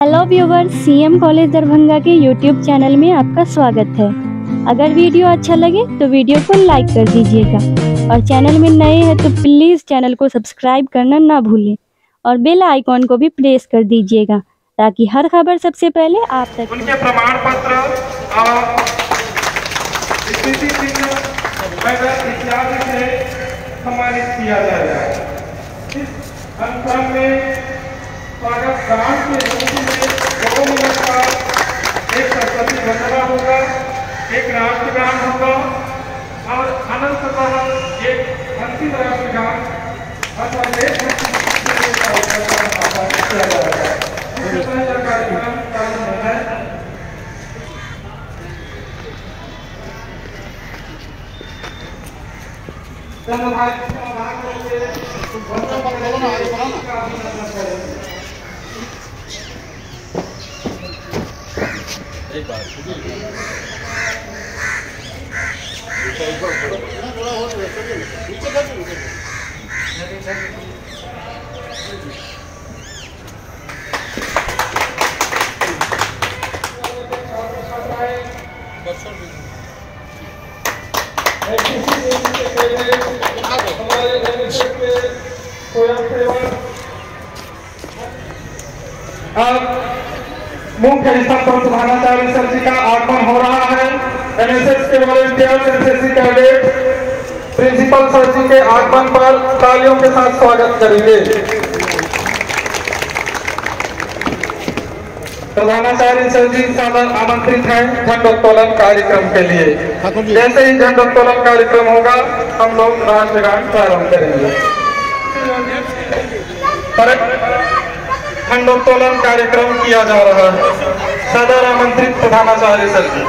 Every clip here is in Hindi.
Hello viewer, CM college Darbhanga के यूट्यूब चैनल में आपका स्वागत है। अगर वीडियो अच्छा लगे तो वीडियो को लाइक कर दीजिएगा और चैनल में नए हैं तो प्लीज़ चैनल को सब्सक्राइब करना ना भूलें और बेल आइकॉन को भी प्रेस कर दीजिएगा ताकि हर खबर सबसे पहले आप तक उनके प्रमाण पत्र और स्मृति चिन्ह इत्यादि से सम्मानित किया जाएगा। इस कार्यक्रम में स्वागत गान के रूप में 2 मिनट का एक सरस्वती वंदना होगा, एक राष्ट्रगान होगा और अनंततः एक अंतिम राष्ट्रगान अथवा किया जाएगा। यह कार्यक्रम प्रारंभ है। एक बार मुख्य स्थान पर प्रधानाचार्य सर जी का आगमन हो रहा है। एनएसएस के volunteers, NCC cadet principal sir ji के आगमन पर तालियों के साथ स्वागत करेंगे। प्रधानाचार्य सर जी सादर आमंत्रित हैं झंडोत्तोलन कार्यक्रम के लिए। जैसे ही झंडोत्तोलन कार्यक्रम होगा हम लोग राष्ट्रगान प्रारंभ करेंगे। झंडोत्तोलन कार्यक्रम किया जा रहा है। सदर आमंत्रित प्रधानाचार्य सर जी।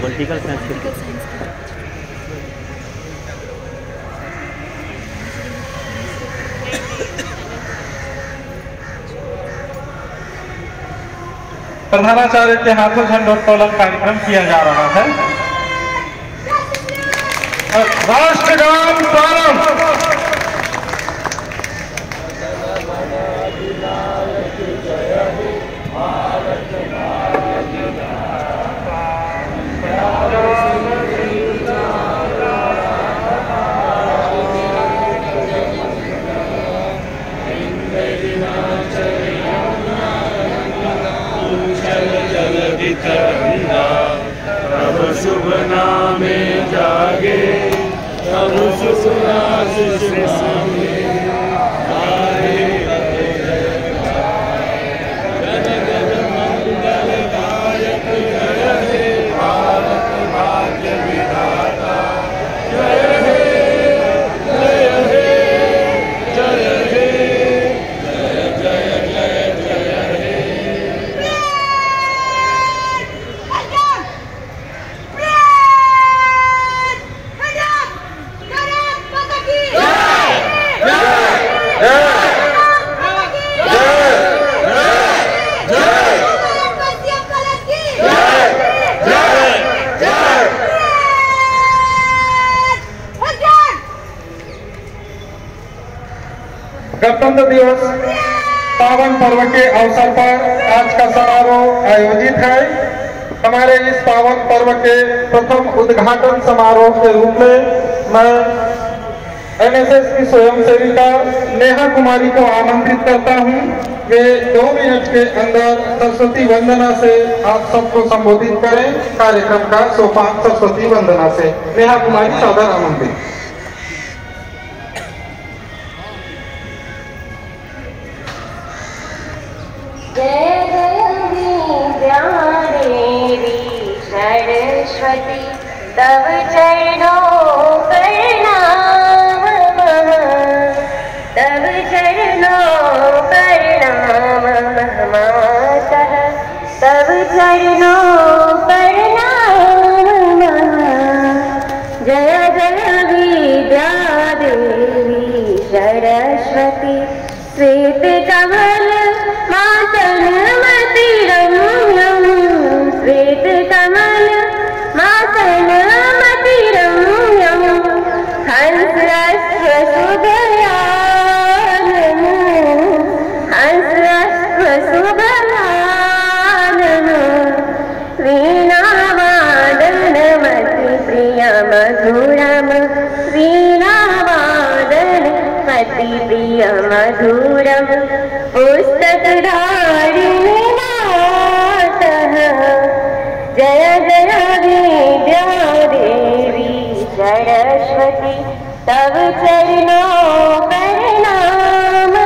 पॉलिटिकल साइंस प्रधानाचार्य के हाथों झंडोत्तोलन कार्यक्रम किया जा रहा है। राष्ट्रगान प्रारंभ। तब शुभ नामे जागे, तब शुभ आशीष मांगे, आए जन जन मंगल दायक जय हे भारत भाग्य विधाता, जय हे जय हे जय हे जय जय जय जय हे। गणतंत्र दिवस पावन पर्व के अवसर पर आज का समारोह आयोजित है। हमारे इस पावन पर्व के प्रथम उद्घाटन समारोह के रूप में मैं एनएसएस की स्वयंसेविका नेहा कुमारी को आमंत्रित करता हूं। वे 2 मिनट के अंदर सरस्वती वंदना से आप सबको संबोधित करें। कार्यक्रम का सोपान सरस्वती वंदना से नेहा कुमारी सादर आमंत्रित। जय देवी सरस्वती, तव चरणों प्रणाम, तव चरणों प्रणाम मातः, तव चरणों प्रणाम। मधुरं पुस्तकधारिणी मातः जय जय विद्यादेवी सरस्वती तव चरणों प्रणाम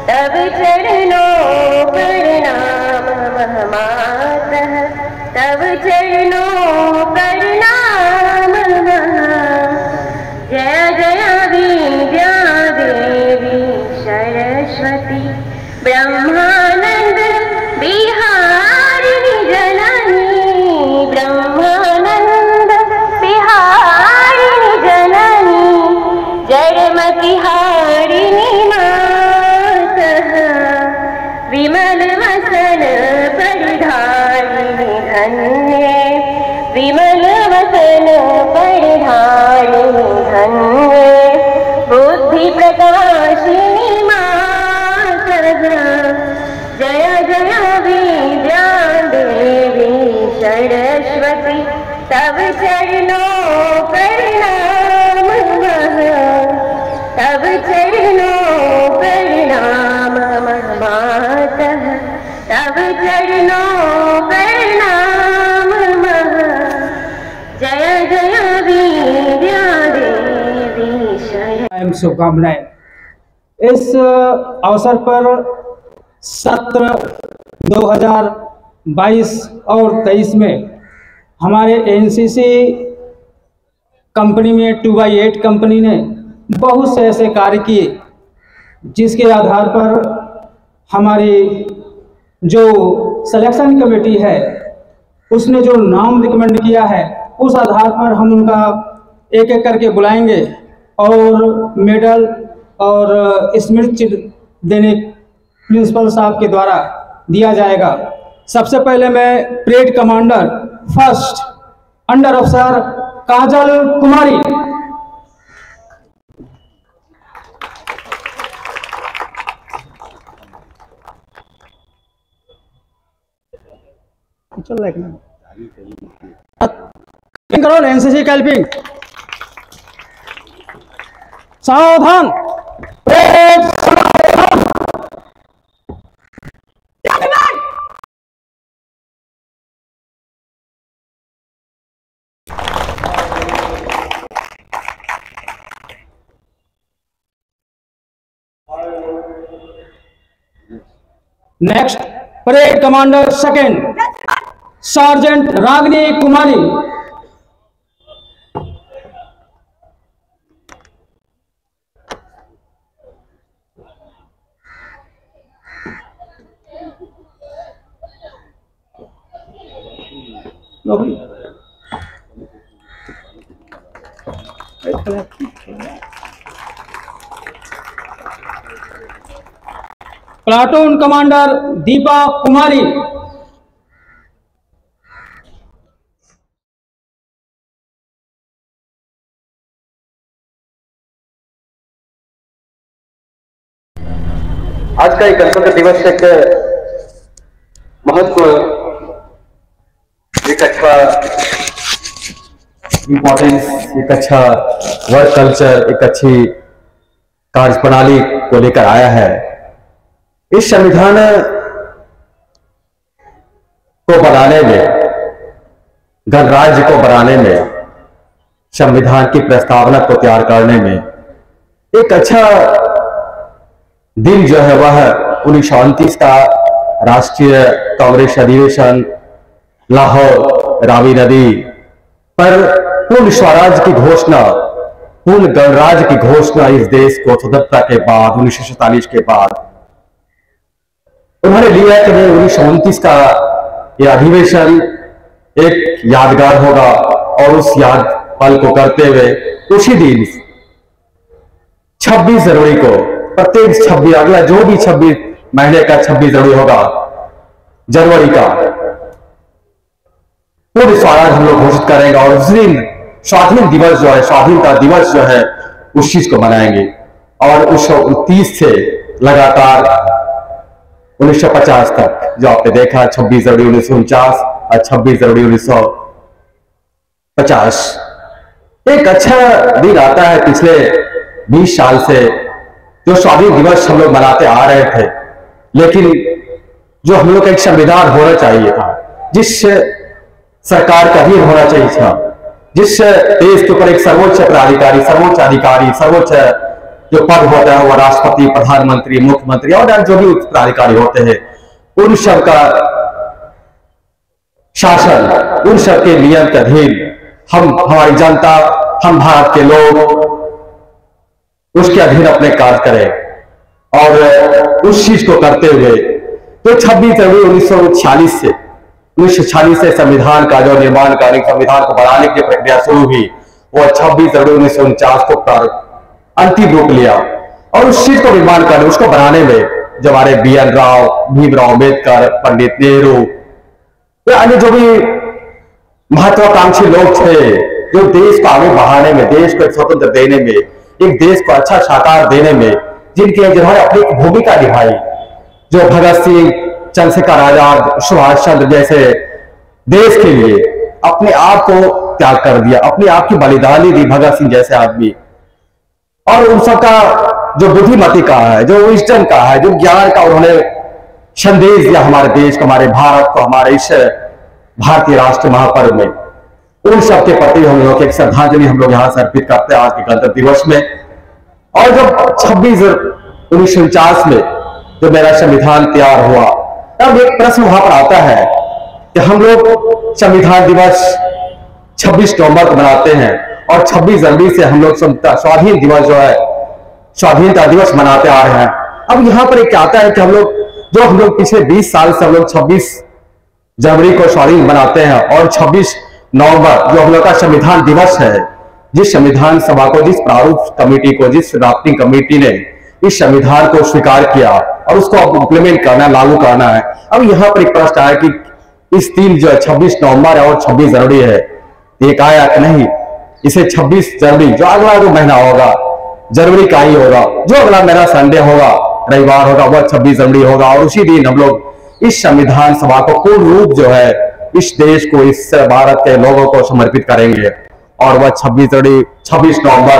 तव चरणों प्रणाम मातः तव चरणों प्रणाम जय जय विद्यादेवी सरस्वती ब्रह्मानंद बिहारिणी जननी ब्रह्मानंद बिहारिणी जननी जड़मति हारिणी मातः विमल वसन परिधारिणी धन्ये विमल वसन परिधारिणी धन्ये बुद्धि प्रकाशिनी मातः जय जय विद्या देवी सरस्वती तव चरणों प्रणाम तव चरणों प्रणाम मातः तव चरणों प्रणाम जय जय विद्या देवी एवं शुभकामनाएं। इस अवसर पर सत्र 2022 और 23 में हमारे एनसीसी कंपनी में 2x8 कंपनी ने बहुत से ऐसे कार्य किए जिसके आधार पर हमारी जो सिलेक्शन कमेटी है उसने जो नाम रिकमेंड किया है उस आधार पर हम उनका एक एक करके बुलाएंगे और मेडल और स्मृति चिन्ह देने प्रिंसिपल साहब के द्वारा दिया जाएगा। सबसे पहले मैं परेड कमांडर फर्स्ट अंडर अफसर काजल कुमारी। चल रहा करो एनसीसी कैल्पिंग सावधान next parade commander second sergeant Ragini Kumari. Platoon commander Deepa Kumari. आज का ये गणतंत्र दिवस एक महत्व एक अच्छा इम्पोर्टेंस एक अच्छा वर्क कल्चर एक अच्छी कार्यप्रणाली को लेकर आया है। इस संविधान को बनाने में गणराज्य को बनाने में संविधान की प्रस्तावना को तैयार करने में एक अच्छा दिन जो है वह 1929 का राष्ट्रीय कांग्रेस अधिवेशन लाहौर रावी नदी पर पूर्ण स्वराज की घोषणा पूर्ण गणराज्य की घोषणा इस देश को स्वतंत्रता के बाद 1947 के बाद उन्होंने लिया कि 1929 का यह अधिवेशन एक यादगार होगा और उस याद पल को करते हुए उसी दिन 26 जनवरी को प्रत्येक 26 अगला जो भी 26 महीने का 26 जनवरी होगा जनवरी का पूर्ण स्वराज हम लोग घोषित करेंगे और उस दिन स्वाधीन दिवस जो है स्वाधीनता दिवस जो है उस चीज को मनाएंगे। और 1929 से लगातार 1950 तक जो आपने देखा 26 जनवरी 1949 और 26 जनवरी 1950 एक अच्छा दिन आता है पिछले 20 साल से। तो जो स्वाधीन दिवस हम लोग मनाते आ रहे थे, लेकिन जो हम लोग का एक संविधान होना चाहिए था, जिस सरकार का अधीन होना चाहिए था, जिस देश के ऊपर एक सर्वोच्च प्राधिकारी, सर्वोच्च अधिकारी, सर्वोच्च जो पद होता है वो राष्ट्रपति, प्रधानमंत्री, मुख्यमंत्री और जो भी उच्च प्राधिकारी होते हैं, उन सब का शासन, उन सब के नियम के अधीन हमारी जनता, हम भारत के लोग उसके अधीन अपने कार्य करें। और उस चीज को करते हुए तो 26 जनवरी 1946 से संविधान का जो निर्माण कार्य, संविधान को बनाने की प्रक्रिया शुरू हुई, वो 26 जनवरी 1949 को अंतिम रूप लिया। और उस चीज को निर्माण करने, उसको बनाने में जो हमारे BN राव, भीमराव अम्बेडकर, पंडित नेहरू, अन्य जो भी महत्वाकांक्षी लोग थे, जो देश को आगे बढ़ाने में, देश को एक स्वतंत्र देने में, एक देश को अच्छा साकार देने में जिन्होंने अपनी भूमिका निभाई, जो भगत सिंह, चंद्रशेखर आजाद, सुभाष चंद्र जैसे देश के लिए अपने आप को त्याग कर दिया, अपने आप की बलिदानी दी, भगत सिंह जैसे आदमी। और उन सबका जो बुद्धिमती का है, जो विजडम का है, जो ज्ञान का उन्होंने संदेश दिया हमारे देश को, हमारे भारत को, हमारे इस भारतीय राष्ट्र महापर्व में, उन सब के प्रति हम लोग एक श्रद्धांजलि हम लोग यहां से अर्पित करते हैं आज के गणतंत्र दिवस में। और जब 26 1949 में जो मेरा संविधान तैयार हुआ, तब एक प्रश्न वहां पर आता है कि हम लोग संविधान दिवस 26 नवंबर को मनाते हैं और 26 जनवरी से हम लोग स्वाधीन दिवस जो है, स्वाधीनता दिवस मनाते आ रहे हैं। अब यहां पर एक आता है कि हम लोग पिछले 20 साल से हम लोग 26 जनवरी को स्वाधीन मनाते हैं और 26 नवंबर जो हम लोग का संविधान दिवस है, जिस संविधान सभा को, जिस प्रारूप कमेटी को, जिस ड्राफ्टिंग कमेटी ने इस संविधान को स्वीकार किया और उसको अब इम्प्लीमेंट करना, लागू करना है। अब यहाँ पर एक प्रश्न आया कि इस दिन जो 26 नवंबर है और 26 जनवरी है, एक आया कि नहीं, इसे 26 जनवरी जो अगला जो महीना होगा जनवरी का ही होगा, जो अगला महीना संडे होगा, रविवार होगा, वह 26 जनवरी होगा। और उसी दिन हम लोग इस संविधान सभा को पूर्ण रूप जो है इस देश को, इस भारत के लोगों को समर्पित करेंगे। और वह 26 नवंबर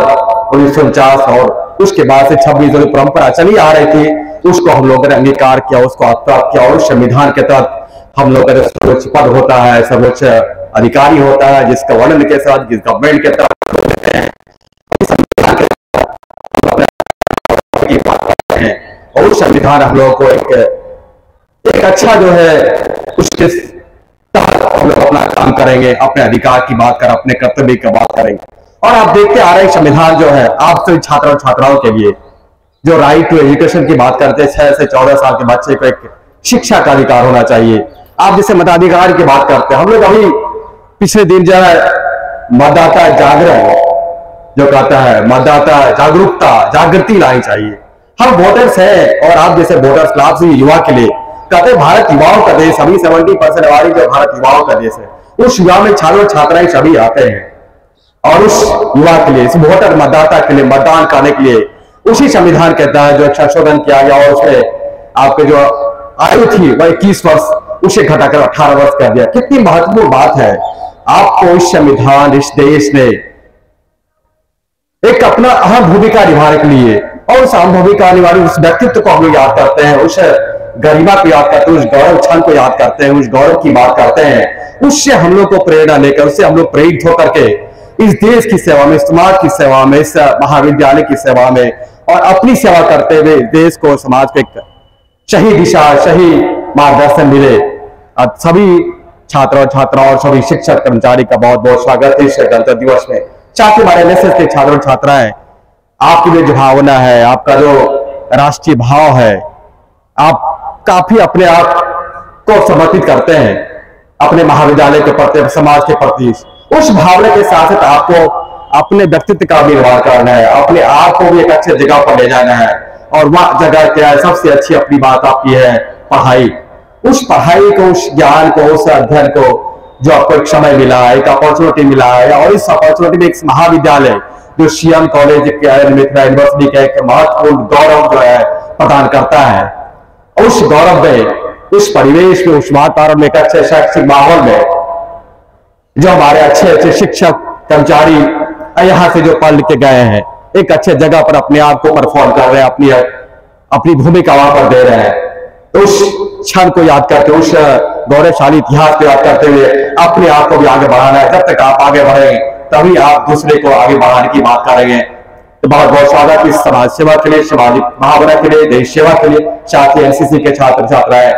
1949 और उसके बाद से 26 जनवरी परंपरा चली आ रही थी, उसको हम लोगों ने अंगीकार किया, उसको आत्मसात किया। और उस संविधान के तहत हम लोगों का सर्वोच्च पद होता है, सर्वोच्च अधिकारी होता है, जिसका वर्णन के साथ, जिस गवर्नमेंट के तहत होते हैं, और उस संविधान हम लोगों को एक अच्छा जो है उसके तहत हम लोग अपना काम करेंगे, अपने अधिकार की बात करें, अपने कर्तव्य की बात करेंगे। और आप देखते आ रहे हैं संविधान जो है आप सभी छात्र और छात्राओं के लिए जो राइट टू एजुकेशन की बात करते हैं, 6 से 14 साल के बच्चे को एक शिक्षा का अधिकार होना चाहिए। आप जिसे मताधिकार की बात करते हैं, हम लोग अभी पिछले दिन जो है मतदाता जागरण जो कहता है, मतदाता जागरूकता, जागृति लानी चाहिए। हम वोटर्स हैं और आप जैसे वोटर्स क्लास युवा के लिए कहते हैं भारत युवाओं का देश, अभी 70% आबादी जो भारत युवाओं का देश है, उस युवा में छात्र छात्राएं सभी आते हैं। और उस युवा के लिए, इस वोटर मतदाता के लिए मतदान करने के लिए उसी संविधान के तहत जो संशोधन किया गया और उसमें आपके जो आयु थी वह 21 वर्ष, उसे घटाकर 18 वर्ष कर दिया। कितनी महत्वपूर्ण बात है। आपको इस संविधान, इस देश ने एक अपना अहम भूमिका निभाने के लिए, और उस अहम भूमिका निभाने उस व्यक्तित्व को हम लोग याद करते हैं, उस गरिमा को याद करते हैं, उस गौरव क्षण को याद करते हैं, उस गौरव की बात करते हैं। उससे हम लोग को प्रेरणा लेकर, उससे हम लोग प्रेरित होकर के इस देश की सेवा में, समाज की सेवा में, इस महाविद्यालय की सेवा में और अपनी सेवा करते हुए देश को, समाज को एक सही दिशा, सही मार्गदर्शन मिले। अब सभी छात्र और छात्राओं और सभी शिक्षक कर्मचारी का बहुत बहुत स्वागत है इस गणतंत्र दिवस में। साथ ही हमारे एनएसएस के छात्र और छात्राएं, आपकी जो भावना है, आपका जो राष्ट्रीय भाव है, आप काफी अपने आप को समर्पित करते हैं अपने महाविद्यालय के प्रति, समाज के प्रति। उस भावना के साथ साथ आपको अपने व्यक्तित्व का भी निर्माण करना है, अपने आप को भी एक अच्छे जगह पर ले जाना है। और वह जगह क्या है, सबसे अच्छी अपनी बात आपकी है पढ़ाई। उस पढ़ाई को, उस ज्ञान को, उस अध्ययन को जो आपको एक समय मिला है, एक अपॉर्चुनिटी मिला है, और इस अपॉर्चुनिटी में एक महाविद्यालय जो CM कॉलेज मिथिला यूनिवर्सिटी का एक महत्वपूर्ण गौरव जो है प्रदान करता है। उस गौरव में, उस परिवेश में, उस वातावरण में, एक अच्छे शैक्षिक माहौल में जो हमारे अच्छे अच्छे शिक्षक कर्मचारी यहाँ से जो पढ़ लिख के गए हैं, एक अच्छे जगह पर अपने आप को परफॉर्म कर रहे हैं, अपनी भूमिका वहां पर दे रहे हैं। तो उस क्षण को याद करके, उस गौरवशाली इतिहास को याद करते हुए अपने आप को भी आगे बढ़ाना है। जब तक आप आगे बढ़ेंगे तभी आप दूसरे को आगे बढ़ाने की बात करेंगे। तो बहुत बहुत स्वागत इस समाज सेवा के लिए, सामाजिक भावना के लिए, देश सेवा के लिए। साथ ही एनसीसी के छात्र छात्राएं,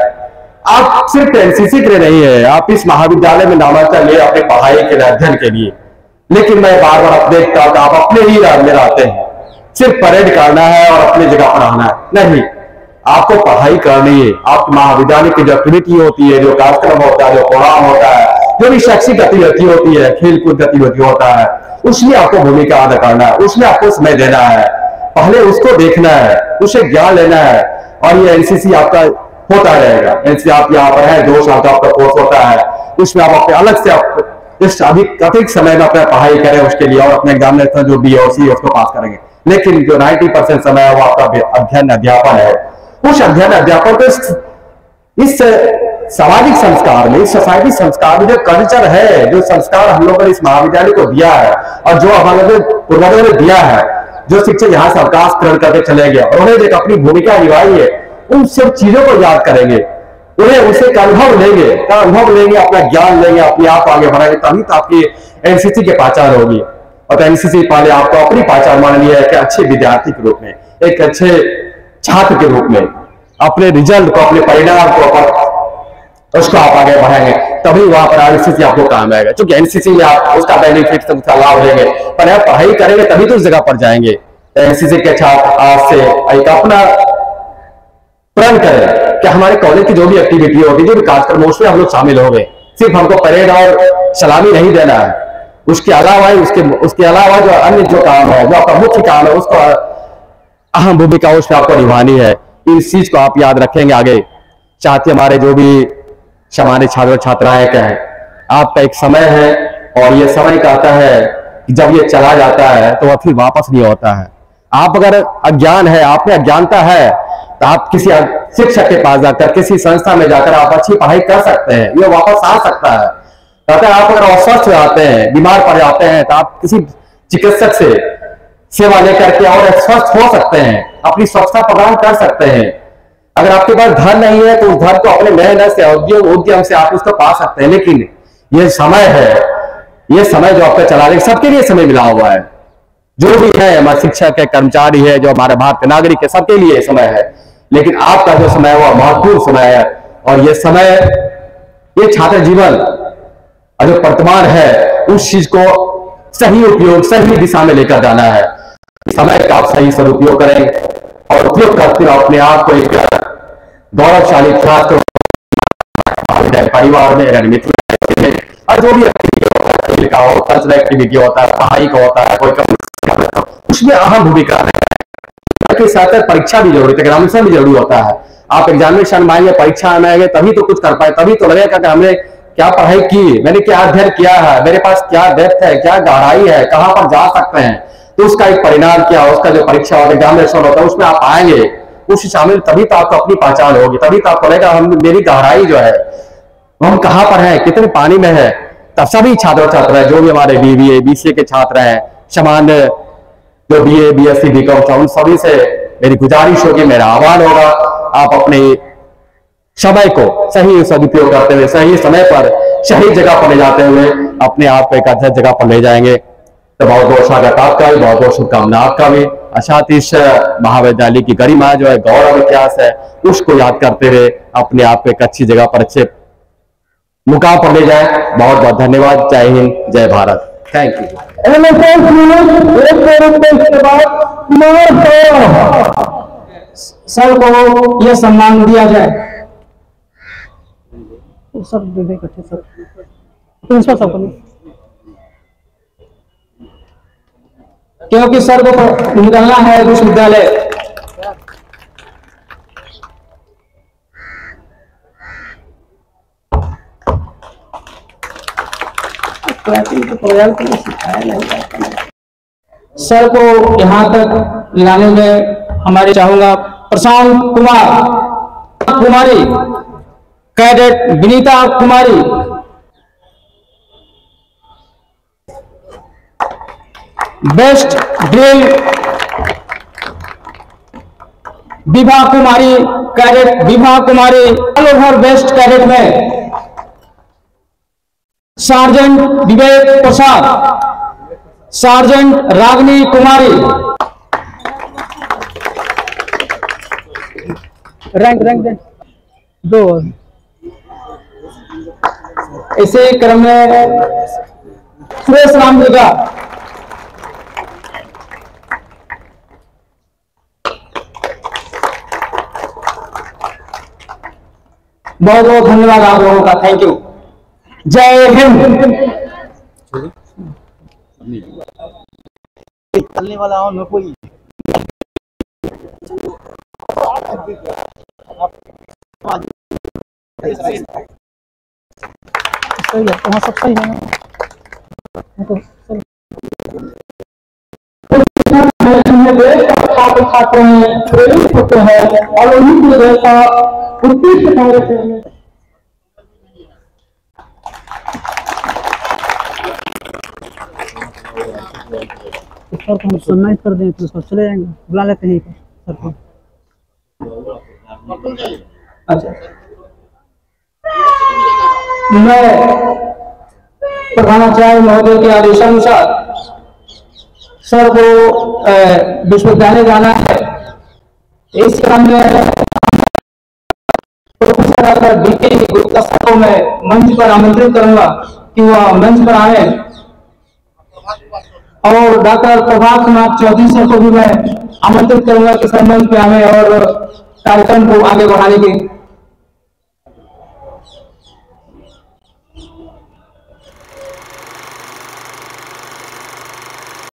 आप सिर्फ एनसीसी के लिए नहीं है, आप इस महाविद्यालय में नामांकन लिए अपने पढ़ाई के लिए, अध्ययन के लिए। लेकिन मैं बार बार देखता हूं कि आप अपने ही राज में रहते हैं, सिर्फ परेड करना है और अपनी जगह पर आना है। नहीं, आपको पढ़ाई करनी है। आपकी महाविद्यालय की जो एक्टिविटी होती है, जो कार्यक्रम होता है, जो प्रोग्राम होता है, जो भी शैक्षिक गतिविधि होती है, खेलकूद गतिविधि होता है, उसमें आपको भूमिका अदा करना है, उसमें आपको समय देना है। पहले उसको देखना है, उसे ज्ञान लेना है। और ये एनसीसी आपका होता रहेगा। एनसीसी आप यहाँ पर है, 2 साल का आपका कोर्स होता है, उसमें आप अपने अलग से इस अधिक समय में अपना पढ़ाई करें उसके लिए, और अपने एग्जामिनेशन जो बी और सी उसको पास करेंगे। लेकिन जो 90% समय है वो आपका अध्ययन अध्यापन है। उस अध्ययन अध्यापन को इस सामाजिक संस्कार में, इस सोसाइटी संस्कार में जो कल्चर है, जो संस्कार हम लोगों ने इस महाविद्यालय को दिया है और जो हमारे पूर्वजों ने दिया है, जो शिक्षक यहाँ से अवकाश ग्रहण करके चले गए और उन्हें एक अपनी भूमिका निभाई है, उन सब चीजों को याद करेंगे, उन्हें उनसे अनुभव लेंगे, अपना ज्ञान लेंगे, अपने आप आगे बढ़ाएंगे, तभी तो आपकी एनसीसी की पहचान होगी। और एनसीसी पहले आपको अपनी पहचान मान लिया है कि अच्छे विद्यार्थी के रूप में, एक अच्छे छात्र के रूप में, अपने रिजल्ट को, अपने परिणाम को, उसको आप आगे बढ़ाएंगे, तभी वहां पर एनसीसी आपको काम आएगा। क्योंकि एनसीसी में आप उसका बेनिफिट, उसका लाभ लेंगे, पर आप पढ़ाई करेंगे तभी तो उस जगह पर जाएंगे। एनसीसी के छात्र आज से एक अपना प्रण करें कि हमारे कॉलेज की जो भी एक्टिविटी होगी, जो भी कार्यक्रम, उसमें हम लोग शामिल हो गए। सिर्फ हमको परेड और सलामी नहीं देना है, उसके अलावा जो अन्य जो काम है, जो आपका मुख्य काम है, उसको अहम भूमिका उसमें आपको निभानी है। इस चीज को आप याद रखेंगे आगे। चाहते हमारे जो भी हमारे छात्र छात्राएं कहें, आपका एक समय है और ये समय कहता है कि जब ये चला जाता है तो वह फिर वापस नहीं होता है। आप अगर अज्ञान है, आप में अज्ञानता है, तो आप किसी शिक्षक के पास जाकर, किसी संस्था में जाकर आप अच्छी पढ़ाई कर सकते हैं, ये वापस आ सकता है। कहते हैं आप अगर अस्वस्थ हो जाते हैं, बीमार पड़ जाते हैं, तो आप किसी चिकित्सक से सेवा लेकर के और स्वस्थ हो सकते हैं, अपनी स्वच्छता प्रदान कर सकते हैं। अगर आपके पास धन नहीं है तो उस धन को अपने मेहनत से, उद्यम से आप उसको पा सकते हैं। लेकिन ये समय है, ये समय जो आपका चला रहे, सबके लिए समय मिला हुआ है। जो भी है, हमारे शिक्षक है, कर्मचारी है, जो हमारे भारतीय नागरिक है, सबके लिए समय है। लेकिन आपका जो समय है वह महत्वपूर्ण समय है। और ये समय, ये छात्र जीवन जो वर्तमान है, उस चीज को सही उपयोग, सही दिशा में लेकर जाना है। समय का आप सही सदुपयोग करें और उपयोग करते हुए अपने आप को एक गौरवशाली छात्र परिवार में, मित्र में, और जो भी एक्टिविटी का हो, कल्चरल एक्टिविटी होता है, पढ़ाई का होता है, कोई उसमें अहम भूमिका है। के साथ परीक्षा भी जरूरी है, एग्जामिनेशन भी जरूरी होता है। आप एग्जामिनेशन में आएंगे, परीक्षा में आएंगे, तभी तो कुछ कर पाए, तभी तो लगेगा कि हमने क्या पढ़ाई की, मैंने क्या अध्ययन किया है, मेरे पास क्या डेप्थ है, क्या गहराई है, कहां पर जा सकते हैं। तो उसका एक परिणाम क्या, उसका जो परीक्षा होता है, एग्जामिनेशन होता है, उसमें आप आएंगे, उस शामिल, तभी तो आपको अपनी पहचान होगी, तभी तो आपको लगेगा हम, मेरी गहराई जो है, हम कहां पर हैं, कितने पानी में है। तब सभी छात्र छात्रा है, जो भी हमारे बीबीए बीसीए के छात्र हैं, सामान्य जो बीए बीएससी बीकॉम, उन सभी से मेरी गुजारिश होगी, मेरा आह्वान होगा, आप अपने समय को सही सदुपयोग करते हुए, सही समय पर सही जगह पर ले जाते हुए अपने आप को एक अच्छी जगह पर ले जाएंगे। तो बहुत बहुत स्वागत आपका भी, बहुत बहुत शुभकामना आपका भी। साथ इस महाविद्यालय की गरिमा जो है, गौरव इतिहास है, उसको याद करते हुए अपने आप को एक अच्छी जगह पर, अच्छे मुकाम पर ले जाए। बहुत बहुत धन्यवाद। जय हिंद, जय भारत। Thank you. सर को यह सम्मान दिया जाए। सब दे दे इकट्ठे, सब प्रिंसिपल साहब को नहीं, क्योंकि सर को निकलना है विश्वविद्यालय। सर को यहाँ तक लाने में हमारे चाहूंगा प्रशांत कुमारी, कैडेट विनीता कुमारी, best drill Vibha Kumari cadet, Vibha Kumari all over best cadet में सार्जेंट विवेक प्रसाद, सार्जेंट रागनी कुमारी। रैंक रैंक दो। इसी क्रम में सुरेश राम जी का बहुत बहुत धन्यवाद आप लोगों का, थैंक यू। जय हिंद। चलने वाला हो न कोई सही है, वहाँ सब सही है। छात्र छात्रों में प्रेरित होते हैं और उन्हीं की जैसा उत्कृष्ट कार्य करने। सर को हम सम्मानित कर दें तो सर चले जाएंगे, बुला लेते हैं सर को। अच्छा, मैं प्रधानाचार्य महोदय के आदेशानुसार सर को विश्वविद्यालय जाना है। इस क्रम में प्रोफेसर डीके गुप्ता सर को मैं मंच पर आमंत्रित करूंगा कि वह मंच पर आए, और डॉक्टर प्रभात कुमार चौधरी सर को भी मैं आमंत्रित करूंगा कि सर मंच पे आए और कार्यक्रम को आगे बढ़ाने की